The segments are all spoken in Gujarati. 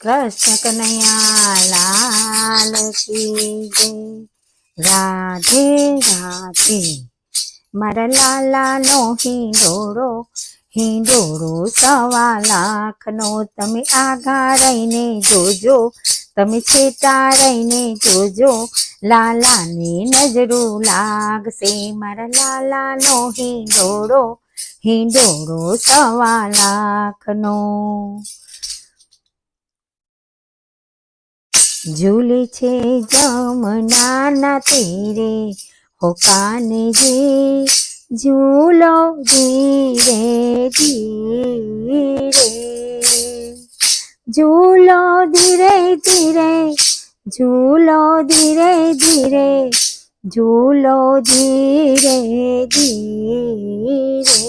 कृष्ण कन्हैया लाल की जय। राधे राधे। मारा लाला नो हिंडोरो 1.25 લાખનો। તમે આઘા રહીને જોજો, તમે છેટા રહીને જોજો, લાલાની નજરું લાગશે। મારા લાલાનો હિંડોરો 1.25 લાખનો। ઝૂલે છે જમનાના તીરે, હો કાનજી ઝૂલો ધીરે ધીરે, ઝૂલો ધીરે ધીરે, ઝૂલો ધીરે ધીરે, ઝૂલો ધીરે ધીરે।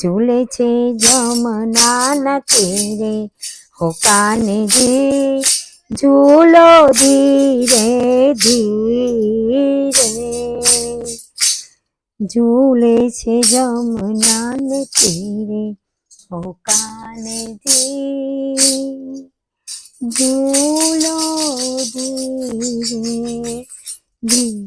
ઝૂલે છે જમનાના તીરે, હો કાનજી ઝૂલો ધીરે ધીરે, ઝૂલે છે જમનાને તીરે, હો કાનજી ઝૂલો ધીરે ધીરે।